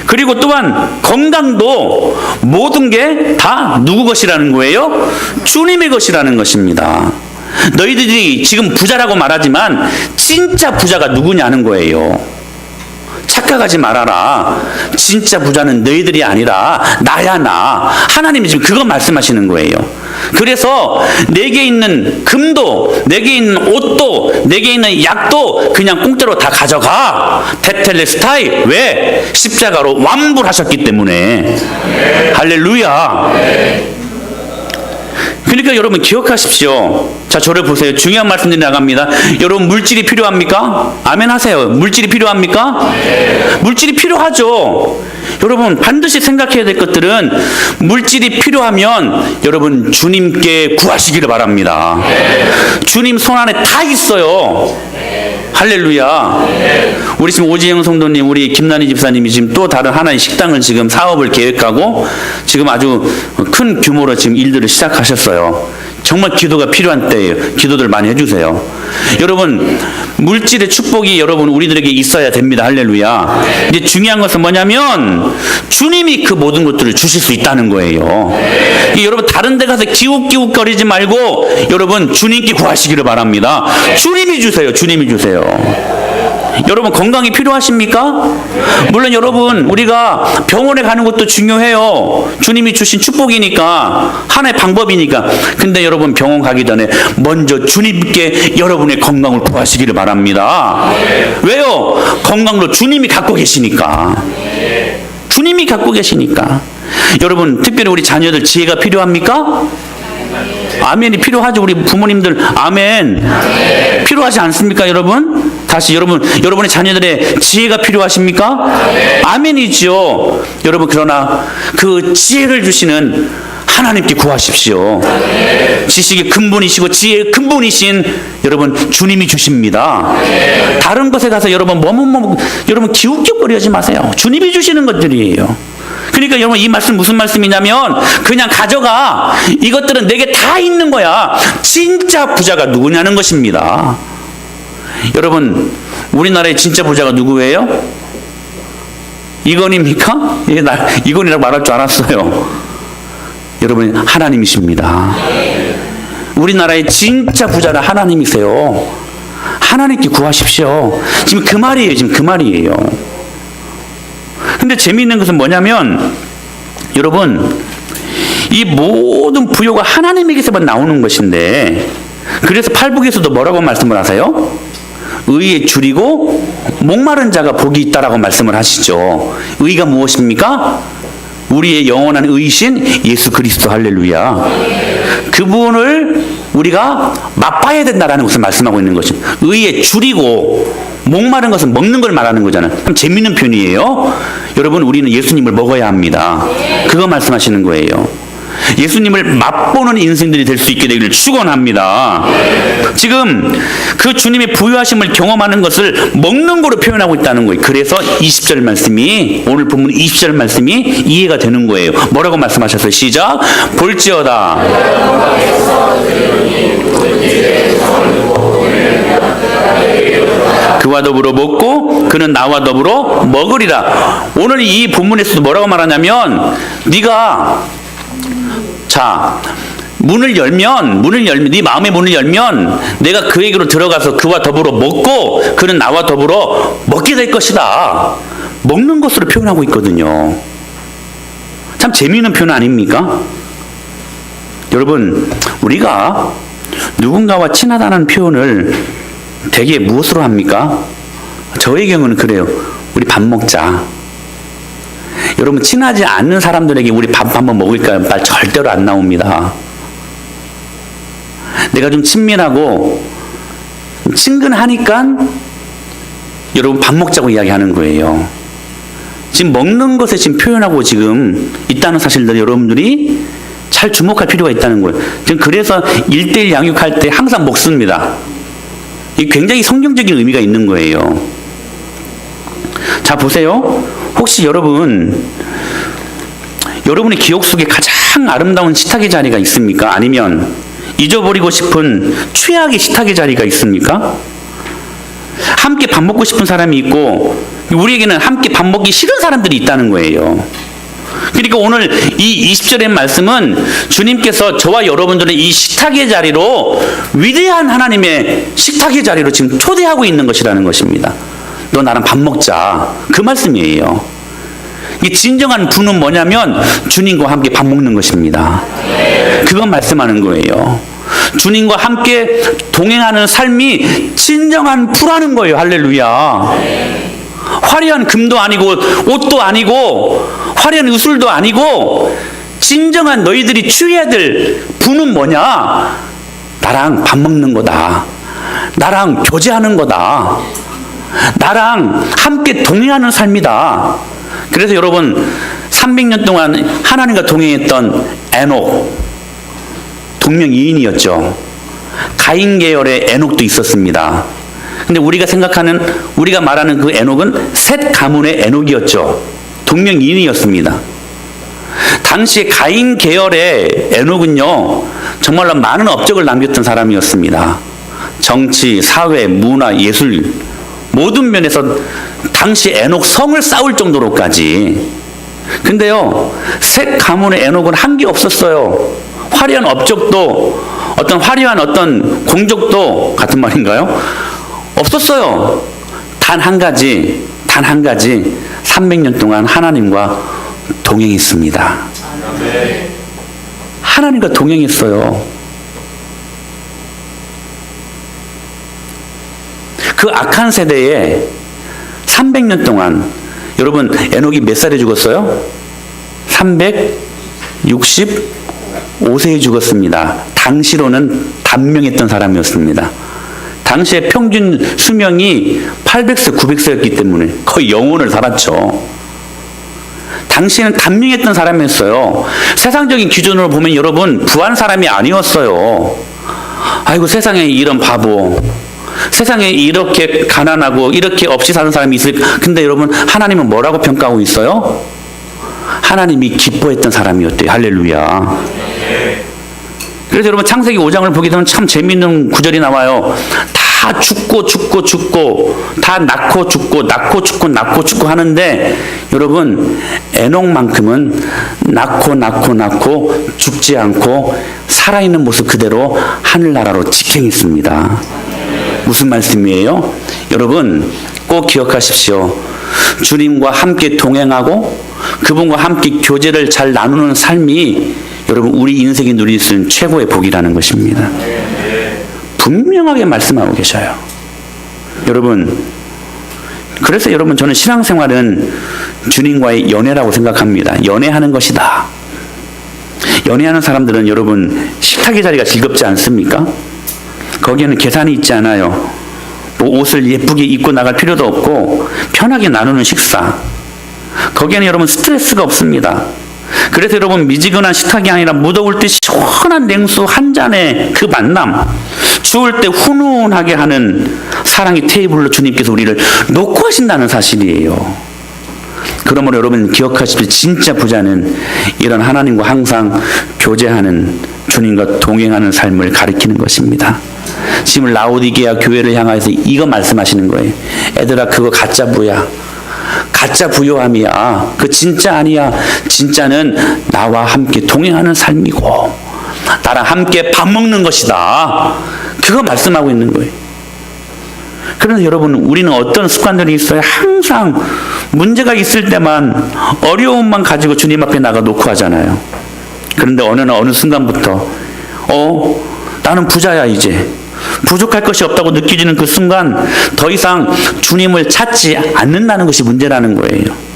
그리고 또한 건강도, 모든 게 다 누구 것이라는 거예요? 주님의 것이라는 것입니다. 너희들이 지금 부자라고 말하지만 진짜 부자가 누구냐는 거예요. 착각하지 말아라. 진짜 부자는 너희들이 아니라 나야, 나. 하나님이 지금 그거 말씀하시는 거예요. 그래서 내게 있는 금도, 내게 있는 옷도, 내게 있는 약도 그냥 공짜로 다 가져가. 테텔레스타이. 왜? 십자가로 완불하셨기 때문에. 할렐루야. 그러니까 여러분 기억하십시오. 자, 저를 보세요. 중요한 말씀들이 나갑니다. 여러분 물질이 필요합니까? 아멘 하세요. 물질이 필요합니까? 물질이 필요하죠. 여러분 반드시 생각해야 될 것들은 물질이 필요하면 여러분 주님께 구하시기를 바랍니다. 주님 손 안에 다 있어요. 할렐루야. 우리 지금 오지영 성도님, 우리 김난희 집사님이 지금 또 다른 하나의 식당을 지금 사업을 계획하고 지금 아주 큰 규모로 지금 일들을 시작하셨어요. 정말 기도가 필요한 때예요. 기도들 많이 해주세요. 여러분 물질의 축복이 여러분 우리들에게 있어야 됩니다. 할렐루야. 이제 중요한 것은 뭐냐면 주님이 그 모든 것들을 주실 수 있다는 거예요. 여러분 다른 데 가서 기웃기웃거리지 말고 여러분 주님께 구하시기를 바랍니다. 주님이 주세요. 주님이 주세요. 여러분 건강이 필요하십니까? 물론 여러분 우리가 병원에 가는 것도 중요해요. 주님이 주신 축복이니까, 하나의 방법이니까. 근데 여러분 병원 가기 전에 먼저 주님께 여러분의 건강을 구하시기를 바랍니다. 왜요? 건강도 주님이 갖고 계시니까. 주님이 갖고 계시니까. 여러분 특별히 우리 자녀들 지혜가 필요합니까? 아멘이 필요하죠. 우리 부모님들 아멘. 필요하지 않습니까, 여러분? 다시 여러분의 자녀들의 지혜가 필요하십니까? 아멘이죠. 여러분 그러나 그 지혜를 주시는 하나님께 구하십시오. 지식의 근본이시고 지혜의 근본이신 여러분 주님이 주십니다. 다른 곳에 가서 여러분 여러분 기웃기웃거리지 마세요. 주님이 주시는 것들이에요. 그러니까 여러분 이 말씀 무슨 말씀이냐면 그냥 가져가. 이것들은 내게 다 있는 거야. 진짜 부자가 누구냐는 것입니다. 여러분 우리나라의 진짜 부자가 누구예요? 이건입니까? 이건이라고 말할 줄 알았어요. 여러분 하나님이십니다. 우리나라의 진짜 부자는 하나님이세요. 하나님께 구하십시오. 지금 그 말이에요. 지금 그 말이에요. 근데 재미있는 것은 뭐냐면 여러분 이 모든 부요가 하나님에게서만 나오는 것인데, 그래서 팔복에서도 뭐라고 말씀을 하세요? 의에 줄이고 목마른 자가 복이 있다라고 말씀을 하시죠. 의가 무엇입니까? 우리의 영원한 의이신 예수 그리스도. 할렐루야. 그분을 우리가 맛봐야 된다라는 것을 말씀하고 있는 것이, 의에 줄이고 목마른 것은 먹는 걸 말하는 거잖아요. 참 재밌는 표현이에요. 여러분 우리는 예수님을 먹어야 합니다. 그거 말씀하시는 거예요. 예수님을 맛보는 인생들이 될 수 있게 되기를 축원합니다. 지금 그 주님의 부유하심을 경험하는 것을 먹는 거로 표현하고 있다는 거예요. 그래서 20절 말씀이, 오늘 본문 20절 말씀이 이해가 되는 거예요. 뭐라고 말씀하셨어요? 시작. 볼지어다 그와 더불어 먹고 그는 나와 더불어 먹으리라. 오늘 이 본문에서도 뭐라고 말하냐면, 네가 자 문을 열면 네 마음의 문을 열면 내가 그에게로 들어가서 그와 더불어 먹고 그는 나와 더불어 먹게 될 것이다. 먹는 것으로 표현하고 있거든요. 참 재미있는 표현 아닙니까? 여러분 우리가 누군가와 친하다는 표현을 대개 무엇으로 합니까? 저의 경우는 그래요. 우리 밥 먹자. 여러분, 친하지 않는 사람들에게 우리 밥 한번 먹을까요? 말 절대로 안 나옵니다. 내가 좀 친밀하고 친근하니까 여러분 밥 먹자고 이야기하는 거예요. 지금 먹는 것에 지금 표현하고 지금 있다는 사실들 여러분들이 잘 주목할 필요가 있다는 거예요. 지금 그래서 1:1 양육할 때 항상 먹습니다. 이 굉장히 성경적인 의미가 있는 거예요. 자, 보세요. 혹시 여러분의 기억 속에 가장 아름다운 식탁의 자리가 있습니까? 아니면 잊어버리고 싶은 최악의 식탁의 자리가 있습니까? 함께 밥 먹고 싶은 사람이 있고 우리에게는 함께 밥 먹기 싫은 사람들이 있다는 거예요. 그러니까 오늘 이 20절의 말씀은 주님께서 저와 여러분들의 이 식탁의 자리로 위대한 하나님의 식탁의 자리로 지금 초대하고 있는 것이라는 것입니다. 너 나랑 밥 먹자. 그 말씀이에요. 이 진정한 부는 뭐냐면 주님과 함께 밥 먹는 것입니다. 그건 말씀하는 거예요. 주님과 함께 동행하는 삶이 진정한 부라는 거예요. 할렐루야. 화려한 금도 아니고 옷도 아니고 화려한 의술도 아니고 진정한 너희들이 취해야 될 부는 뭐냐? 나랑 밥 먹는 거다. 나랑 교제하는 거다. 나랑 함께 동행하는 삶이다. 그래서 여러분 300년 동안 하나님과 동행했던 에녹 동명이인이었죠. 가인 계열의 에녹도 있었습니다. 근데 우리가 말하는 그 에녹은 셋 가문의 에녹이었죠. 동명이인이었습니다. 당시에 가인 계열의 에녹은요, 정말로 많은 업적을 남겼던 사람이었습니다. 정치, 사회, 문화, 예술 모든 면에서 당시 에녹 성을 쌓을 정도로까지. 근데요, 셋 가문의 에녹은 한 게 없었어요. 화려한 업적도 화려한 공적도 같은 말인가요? 없었어요. 단 한 가지 300년 동안 하나님과 동행했습니다. 하나님과 동행했어요. 그 악한 세대에 300년 동안 여러분 에녹이 몇 살에 죽었어요? 365세에 죽었습니다. 당시로는 단명했던 사람이었습니다. 당시에 평균 수명이 800세, 900세였기 때문에 거의 영혼을 살았죠. 당시에는 단명했던 사람이었어요. 세상적인 기준으로 보면 여러분 부한 사람이 아니었어요. 아이고 세상에 이런 바보, 세상에 이렇게 가난하고 이렇게 없이 사는 사람이 있을까? 근데 여러분 하나님은 뭐라고 평가하고 있어요? 하나님이 기뻐했던 사람이었대요. 할렐루야. 그래서 여러분 창세기 5장을 보게 되면 참 재미있는 구절이 나와요. 다 죽고 다 낳고 죽고 하는데 여러분 에녹만큼은 낳고 죽지 않고 살아있는 모습 그대로 하늘나라로 직행했습니다. 무슨 말씀이에요? 여러분 꼭 기억하십시오. 주님과 함께 동행하고 그분과 함께 교제를 잘 나누는 삶이 여러분 우리 인생이 누릴 수 있는 최고의 복이라는 것입니다. 분명하게 말씀하고 계셔요. 여러분, 그래서 여러분 저는 신앙생활은 주님과의 연애라고 생각합니다. 연애하는 것이다. 연애하는 사람들은 여러분 식탁의 자리가 즐겁지 않습니까? 거기에는 계산이 있지 않아요. 뭐 옷을 예쁘게 입고 나갈 필요도 없고 편하게 나누는 식사. 거기에는 여러분 스트레스가 없습니다. 그래서 여러분 미지근한 식탁이 아니라 무더울 때 시원한 냉수 한 잔의 그 만남, 추울 때 훈훈하게 하는 사랑의 테이블로 주님께서 우리를 놓고 하신다는 사실이에요. 그러므로 여러분 기억하십시오. 진짜 부자는 이런 하나님과 항상 교제하는 주님과 동행하는 삶을 가리키는 것입니다. 지금 라오디게아 교회를 향해서 이거 말씀하시는 거예요. 애들아 그거 가짜 부야. 가짜 부요함이야. 그 진짜 아니야. 진짜는 나와 함께 동행하는 삶이고 나랑 함께 밥 먹는 것이다. 그거 말씀하고 있는 거예요. 그런데 여러분 우리는 어떤 습관들이 있어요? 항상 문제가 있을 때만 어려움만 가지고 주님 앞에 나가 놓고 하잖아요. 그런데 어느 순간부터 나는 부자야 이제. 부족할 것이 없다고 느껴지는 그 순간 더 이상 주님을 찾지 않는다는 것이 문제라는 거예요.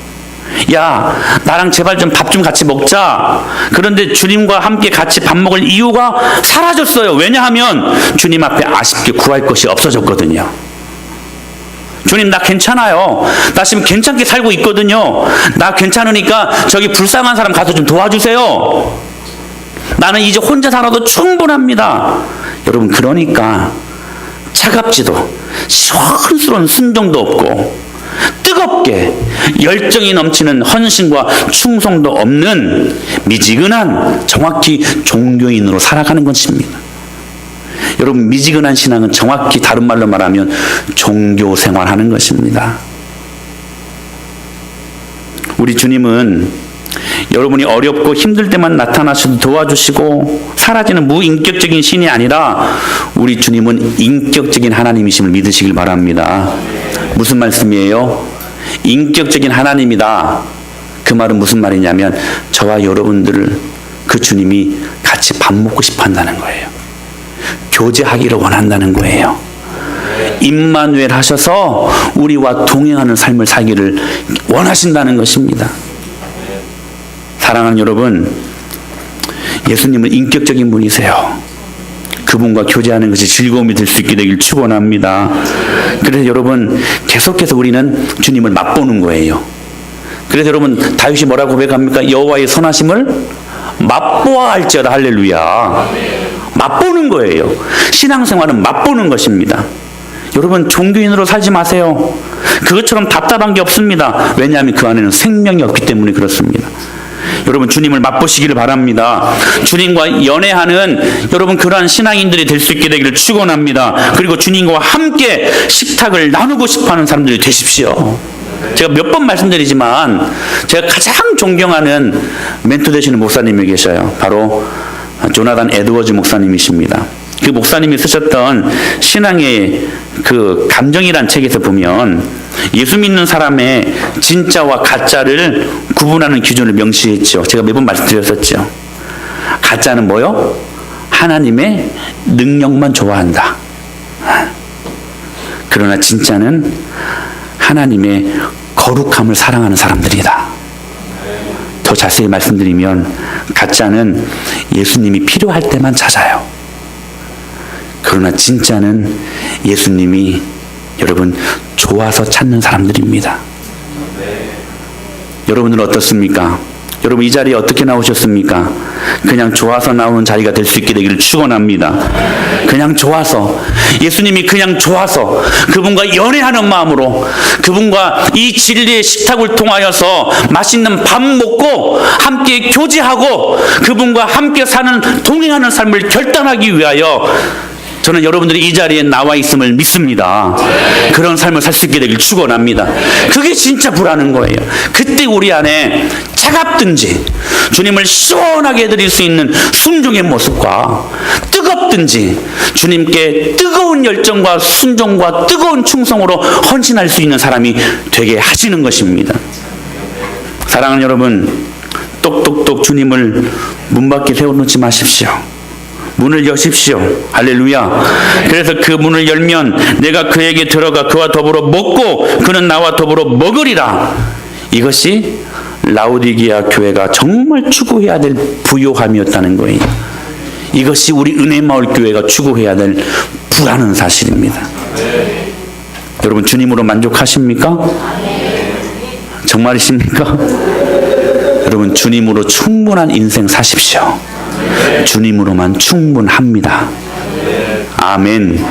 야, 나랑 제발 좀 밥 좀 같이 먹자. 그런데 주님과 함께 같이 밥 먹을 이유가 사라졌어요. 왜냐하면 주님 앞에 아쉽게 구할 것이 없어졌거든요. 주님, 나 괜찮아요. 나 지금 괜찮게 살고 있거든요. 나 괜찮으니까 저기 불쌍한 사람 가서 좀 도와주세요. 나는 이제 혼자 살아도 충분합니다. 여러분, 그러니까 차갑지도 시원스러운 순종도 없고 뜨겁게 열정이 넘치는 헌신과 충성도 없는 미지근한 정확히 종교인으로 살아가는 것입니다. 여러분, 미지근한 신앙은 정확히 다른 말로 말하면 종교 생활하는 것입니다. 우리 주님은 여러분이 어렵고 힘들 때만 나타나셔도 도와주시고 사라지는 무인격적인 신이 아니라 우리 주님은 인격적인 하나님이심을 믿으시길 바랍니다. 무슨 말씀이에요? 인격적인 하나님이다. 그 말은 무슨 말이냐면 저와 여러분들을 그 주님이 같이 밥 먹고 싶어 한다는 거예요. 교제하기를 원한다는 거예요. 임마누엘 하셔서 우리와 동행하는 삶을 살기를 원하신다는 것입니다. 사랑하는 여러분, 예수님은 인격적인 분이세요. 그분과 교제하는 것이 즐거움이 될 수 있게 되길 축원합니다. 그래서 여러분, 계속해서 우리는 주님을 맛보는 거예요. 그래서 여러분, 다윗이 뭐라고 고백합니까? 여호와의 선하심을 맛보아 할지어다. 할렐루야. 맛보는 거예요. 신앙생활은 맛보는 것입니다. 여러분, 종교인으로 살지 마세요. 그것처럼 답답한 게 없습니다. 왜냐하면 그 안에는 생명이 없기 때문에 그렇습니다. 여러분, 주님을 맛보시기를 바랍니다. 주님과 연애하는 여러분 그러한 신앙인들이 될 수 있게 되기를 축원합니다. 그리고 주님과 함께 식탁을 나누고 싶어하는 사람들이 되십시오. 제가 몇 번 말씀드리지만 제가 가장 존경하는 멘토 되시는 목사님이 계셔요. 바로 조나단 에드워즈 목사님이십니다. 그 목사님이 쓰셨던 신앙의 그 감정이란 책에서 보면 예수 믿는 사람의 진짜와 가짜를 구분하는 기준을 명시했죠. 제가 매번 말씀드렸었죠. 가짜는 뭐요? 하나님의 능력만 좋아한다. 그러나 진짜는 하나님의 거룩함을 사랑하는 사람들이다. 더 자세히 말씀드리면 가짜는 예수님이 필요할 때만 찾아요. 그러나 진짜는 예수님이 여러분 좋아서 찾는 사람들입니다. 여러분은 어떻습니까? 여러분, 이 자리에 어떻게 나오셨습니까? 그냥 좋아서 나오는 자리가 될 수 있게 되기를 축원합니다. 그냥 좋아서, 예수님이 그냥 좋아서 그분과 연애하는 마음으로 그분과 이 진리의 식탁을 통하여서 맛있는 밥 먹고 함께 교제하고 그분과 함께 사는 동행하는 삶을 결단하기 위하여 저는 여러분들이 이 자리에 나와 있음을 믿습니다. 그런 삶을 살 수 있게 되길 축원합니다. 그게 진짜 불하는 거예요. 그때 우리 안에 차갑든지 주님을 시원하게 해드릴 수 있는 순종의 모습과 뜨겁든지 주님께 뜨거운 열정과 순종과 뜨거운 충성으로 헌신할 수 있는 사람이 되게 하시는 것입니다. 사랑하는 여러분, 똑똑똑 주님을 문 밖에 세워놓지 마십시오. 문을 여십시오. 할렐루야. 그래서 그 문을 열면 내가 그에게 들어가 그와 더불어 먹고 그는 나와 더불어 먹으리라. 이것이 라오디게아 교회가 정말 추구해야 될 부요함이었다는 거예요. 이것이 우리 은혜마을 교회가 추구해야 될 부하는 사실입니다. 여러분, 주님으로 만족하십니까? 정말이십니까? 여러분, 주님으로 충분한 인생 사십시오. 주님으로만 충분합니다. 아멘.